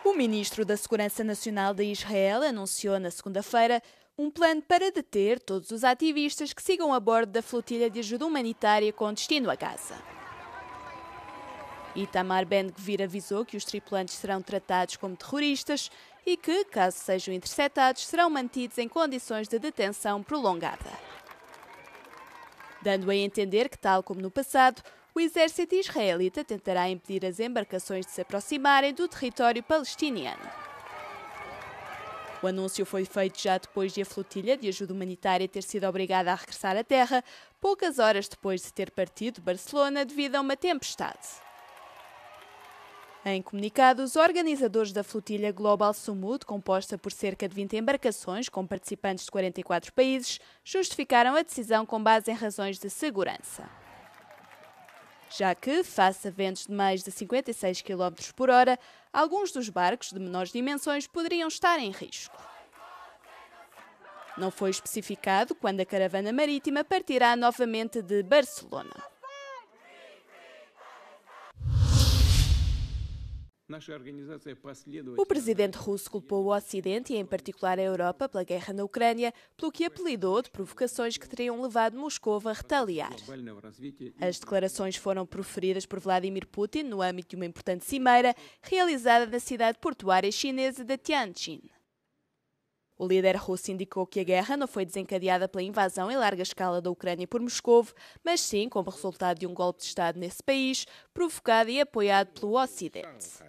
O ministro da Segurança Nacional de Israel anunciou na segunda-feira um plano para deter todos os ativistas que sigam a bordo da flotilha de ajuda humanitária com destino a Gaza. Itamar Ben-Gvir avisou que os tripulantes serão tratados como terroristas e que, caso sejam interceptados, serão mantidos em condições de detenção prolongada. Dando a entender que, tal como no passado, o exército israelita tentará impedir as embarcações de se aproximarem do território palestiniano. O anúncio foi feito já depois de a flotilha de ajuda humanitária ter sido obrigada a regressar à terra, poucas horas depois de ter partido de Barcelona devido a uma tempestade. Em comunicado, os organizadores da flotilha Global Sumud, composta por cerca de 20 embarcações com participantes de 44 países, justificaram a decisão com base em razões de segurança. Já que, face a ventos de mais de 56 km por hora, alguns dos barcos de menores dimensões poderiam estar em risco. Não foi especificado quando a caravana marítima partirá novamente de Barcelona. O presidente russo culpou o Ocidente e, em particular, a Europa pela guerra na Ucrânia, pelo que apelidou de provocações que teriam levado Moscou a retaliar. As declarações foram proferidas por Vladimir Putin no âmbito de uma importante cimeira realizada na cidade portuária chinesa de Tianjin. O líder russo indicou que a guerra não foi desencadeada pela invasão em larga escala da Ucrânia por Moscou, mas sim como resultado de um golpe de Estado nesse país, provocado e apoiado pelo Ocidente.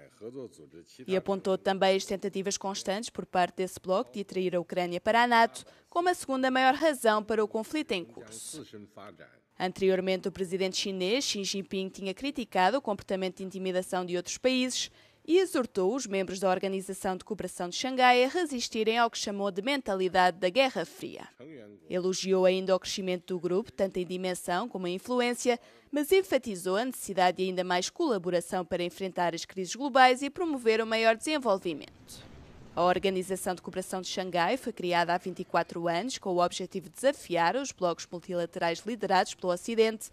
E apontou também as tentativas constantes por parte desse bloco de atrair a Ucrânia para a NATO como a segunda maior razão para o conflito em curso. Anteriormente, o presidente chinês Xi Jinping tinha criticado o comportamento de intimidação de outros países e exortou os membros da Organização de Cooperação de Xangai a resistirem ao que chamou de mentalidade da Guerra Fria. Elogiou ainda o crescimento do grupo, tanto em dimensão como em influência, mas enfatizou a necessidade de ainda mais colaboração para enfrentar as crises globais e promover o maior desenvolvimento. A Organização de Cooperação de Xangai foi criada há 24 anos com o objetivo de desafiar os blocos multilaterais liderados pelo Ocidente.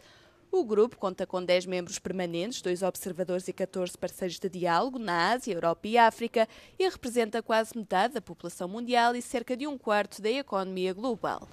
O grupo conta com 10 membros permanentes, 2 observadores e 14 parceiros de diálogo na Ásia, Europa e África e representa quase metade da população mundial e cerca de 1/4 da economia global.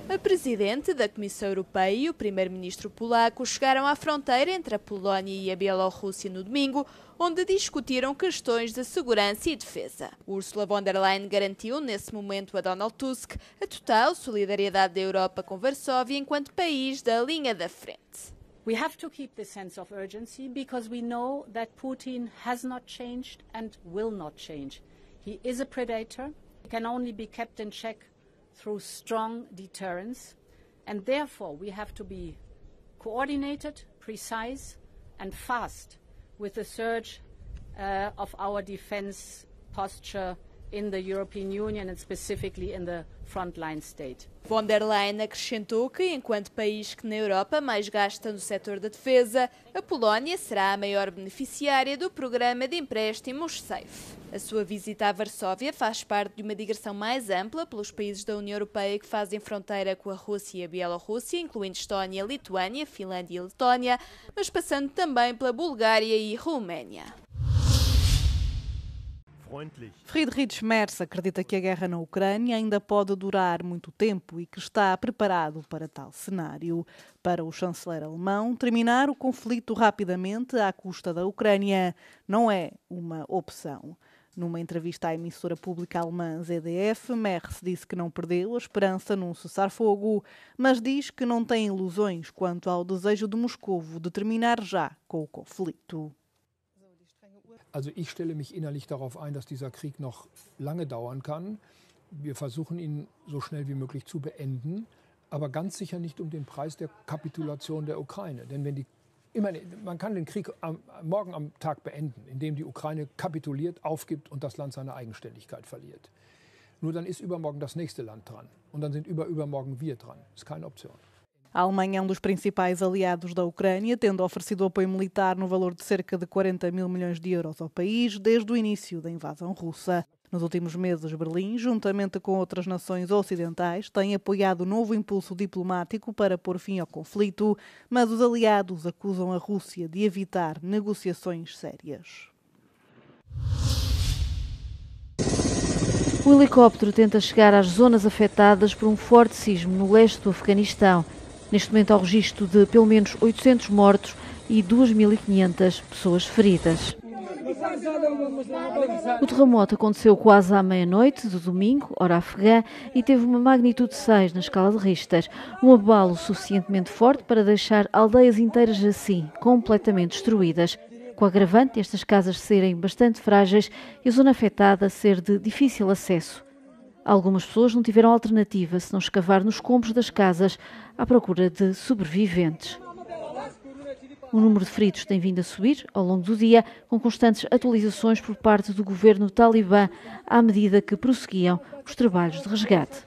A presidente da Comissão Europeia e o primeiro-ministro polaco chegaram à fronteira entre a Polónia e a Bielorrússia no domingo, onde discutiram questões de segurança e defesa. Ursula von der Leyen garantiu nesse momento a Donald Tusk a total solidariedade da Europa com Varsóvia enquanto país da linha da frente. We have to keep this sense of urgency because we know that Putin has not changed and will not change. He is a predator. He can only be kept in check through strong deterrence, and therefore we have to be coordinated, precise and fast with the surge of our defense posture in the European Union and specifically in the frontline state. Von der Leyen acrescentou que, enquanto país que na Europa mais gasta no setor da defesa, a Polónia será a maior beneficiária do programa de empréstimos SAFE. A sua visita à Varsóvia faz parte de uma digressão mais ampla pelos países da União Europeia que fazem fronteira com a Rússia e a Bielorrússia, incluindo Estónia, Lituânia, Finlândia e Letónia, mas passando também pela Bulgária e Roménia. Friedrich Merz acredita que a guerra na Ucrânia ainda pode durar muito tempo e que está preparado para tal cenário. Para o chanceler alemão, terminar o conflito rapidamente à custa da Ucrânia não é uma opção. Numa entrevista à emissora pública alemã ZDF, Merz disse que não perdeu a esperança num cessar-fogo, mas diz que não tem ilusões quanto ao desejo de Moscou de terminar já com o conflito. Also ich stelle mich innerlich darauf ein, dass dieser Krieg noch lange dauern kann. Wir versuchen ihn so schnell wie möglich zu beenden, aber ganz sicher nicht um den Preis der Kapitulation der Ukraine. Denn man kann den Krieg morgen am Tag beenden, indem die Ukraine kapituliert, aufgibt und das Land seine Eigenständigkeit verliert. Nur dann ist übermorgen das nächste Land dran und dann sind übermorgen wir dran. Das ist keine Option. A Alemanha é um dos principais aliados da Ucrânia, tendo oferecido apoio militar no valor de cerca de 40 mil milhões de euros ao país desde o início da invasão russa. Nos últimos meses, Berlim, juntamente com outras nações ocidentais, tem apoiado o novo impulso diplomático para pôr fim ao conflito, mas os aliados acusam a Rússia de evitar negociações sérias. O helicóptero tenta chegar às zonas afetadas por um forte sismo no leste do Afeganistão. Neste momento há o registro de pelo menos 800 mortos e 2.500 pessoas feridas. O terremoto aconteceu quase à meia-noite do domingo, hora afegã, e teve uma magnitude 6 na escala de Richter, um abalo suficientemente forte para deixar aldeias inteiras assim, completamente destruídas, com o agravante de estas casas serem bastante frágeis e a zona afetada ser de difícil acesso. Algumas pessoas não tiveram alternativa senão escavar nos escombros das casas à procura de sobreviventes. O número de feridos tem vindo a subir ao longo do dia, com constantes atualizações por parte do governo talibã à medida que prosseguiam os trabalhos de resgate.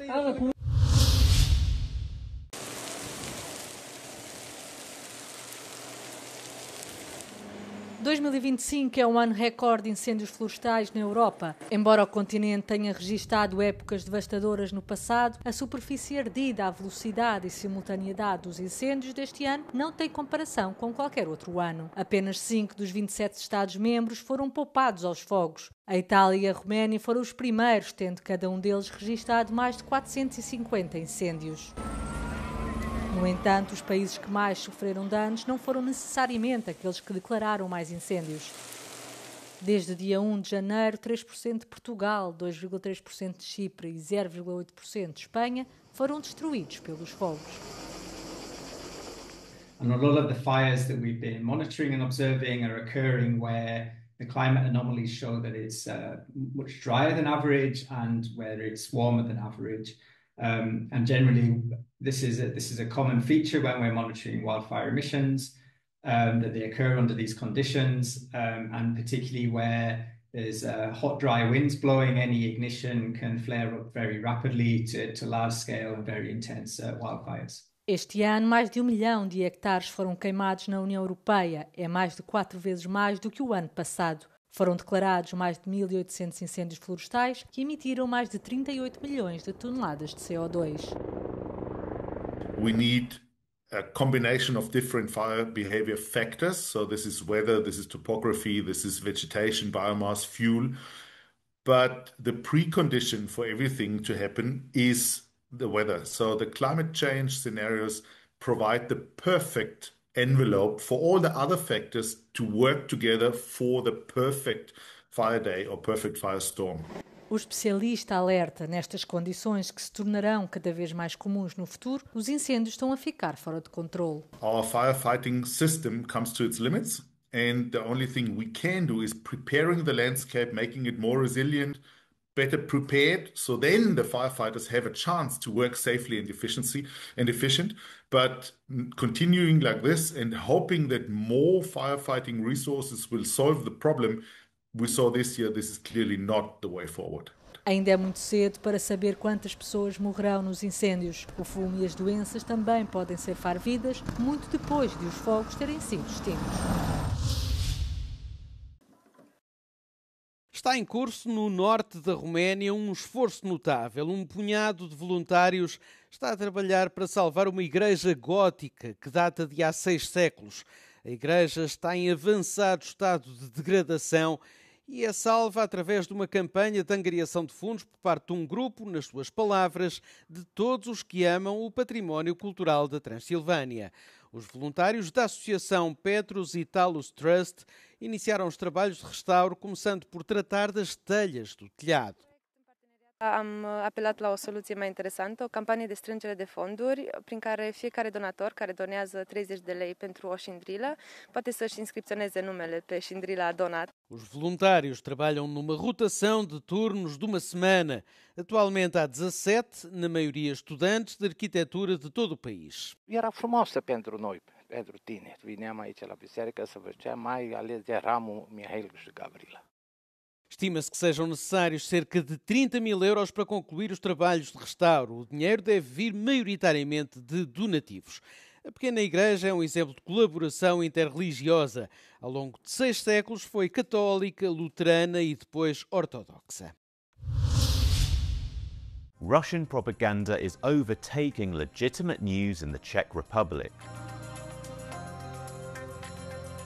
2025 é um ano recorde de incêndios florestais na Europa. Embora o continente tenha registado épocas devastadoras no passado, a superfície ardida, a velocidade e simultaneidade dos incêndios deste ano não tem comparação com qualquer outro ano. Apenas 5 dos 27 Estados-membros foram poupados aos fogos. A Itália e a Roménia foram os primeiros, tendo cada um deles registado mais de 450 incêndios. No entanto, os países que mais sofreram danos não foram necessariamente aqueles que declararam mais incêndios. Desde dia 1 de janeiro, 3% de Portugal, 2,3% de Chipre e 0,8% de Espanha foram destruídos pelos fogos. And a lot of the fires that we've been monitoring and observing are occurring where the climate anomalies show that it's much drier than average and where it's warmer than average. And generally, this is a common feature when we're monitoring wildfire emissions, that they occur under these conditions, and particularly where there's hot, dry winds blowing, any ignition can flare up very rapidly to large-scale and very intense wildfires. Este ano, mais de 1 milhão de hectares foram queimados na União Europeia. É mais de 4 vezes mais do que o ano passado. Foram declarados mais de 1.800 incêndios florestais que emitiram mais de 38 milhões de toneladas de CO2. We need a combination of different fire behavior factors. So this is weather, this is topography, this is vegetation, biomass, fuel. But the precondition for everything to happen is the weather. So the climate change scenarios provide the perfect envelope for all the other factors to work together for the perfect fire day or perfect firestorm. O especialista alerta, nestas condições que se tornarão cada vez mais comuns no futuro, os incêndios estão a ficar fora de controle. Our firefighting system comes to its limits, and the only thing we can do is preparing the landscape, making it more resilient, better prepared, so then the firefighters have a chance to work safely and efficient. But continuing like this and hoping that more firefighting resources will solve the problem we saw this year, this is clearly not the way forward. Ainda é muito cedo para saber quantas pessoas morrerão nos incêndios. O fumo e as doenças também podem ceifar vidas muito depois de os fogos terem sido extintos. Está em curso no norte da Roménia um esforço notável. Um punhado de voluntários está a trabalhar para salvar uma igreja gótica que data de há 6 séculos. A igreja está em avançado estado de degradação e é salva através de uma campanha de angariação de fundos por parte de um grupo, nas suas palavras, de todos os que amam o património cultural da Transilvânia. Os voluntários da Associação Petrus Italus Trust iniciaram os trabalhos de restauro, começando por tratar das telhas do telhado. Am apelat la o soluție mai interesantă, o campanie de strângere de fonduri prin care fiecare donator care donează 30 de lei pentru o șindrilă poate să-și inscripționeze numele pe șindrila donat. Os voluntários trabalham numa rotação de turnos de uma semana. Atualmente há 17, na maioria estudantes de arquitetura de todo o país. Era frumoasă pentru noi, pentru tineri. Vineam aici la biserică să văd, mai ales de Ramu, Mihail și Gavrila. Estima-se que sejam necessários cerca de 30.000 euros para concluir os trabalhos de restauro. O dinheiro deve vir maioritariamente de donativos. A pequena igreja é um exemplo de colaboração interreligiosa. Ao longo de 6 séculos foi católica, luterana e depois ortodoxa. Russian propaganda is overtaking legitimate news in the Czech Republic.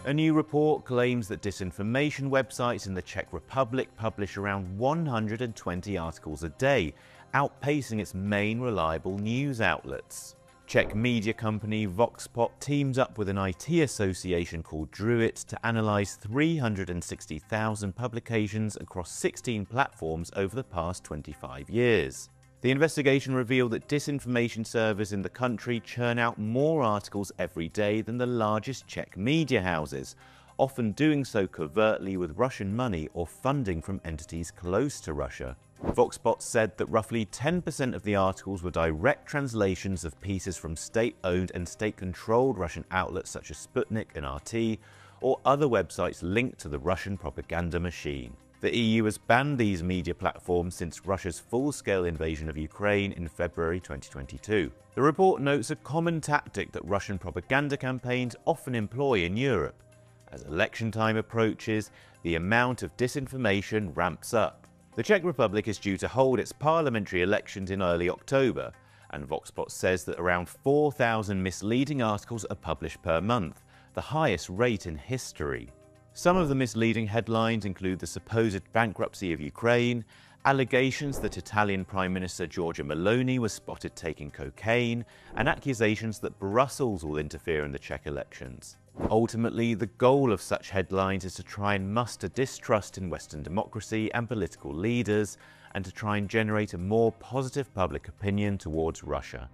A new report claims that disinformation websites in the Czech Republic publish around 120 articles a day, outpacing its main reliable news outlets. Czech media company Voxpot teams up with an IT association called Druid to analyse 360,000 publications across 16 platforms over the past 25 years. The investigation revealed that disinformation servers in the country churn out more articles every day than the largest Czech media houses, often doing so covertly with Russian money or funding from entities close to Russia. Voxpot said that roughly 10% of the articles were direct translations of pieces from state-owned and state-controlled Russian outlets such as Sputnik and RT, or other websites linked to the Russian propaganda machine. The EU has banned these media platforms since Russia's full-scale invasion of Ukraine in February 2022. The report notes a common tactic that Russian propaganda campaigns often employ in Europe. As election time approaches, the amount of disinformation ramps up. The Czech Republic is due to hold its parliamentary elections in early October, and Voxpot says that around 4,000 misleading articles are published per month, the highest rate in history. Some of the misleading headlines include the supposed bankruptcy of Ukraine, allegations that Italian Prime Minister Giorgia Meloni was spotted taking cocaine, and accusations that Brussels will interfere in the Czech elections. Ultimately, the goal of such headlines is to try and muster distrust in Western democracy and political leaders, and to try and generate a more positive public opinion towards Russia.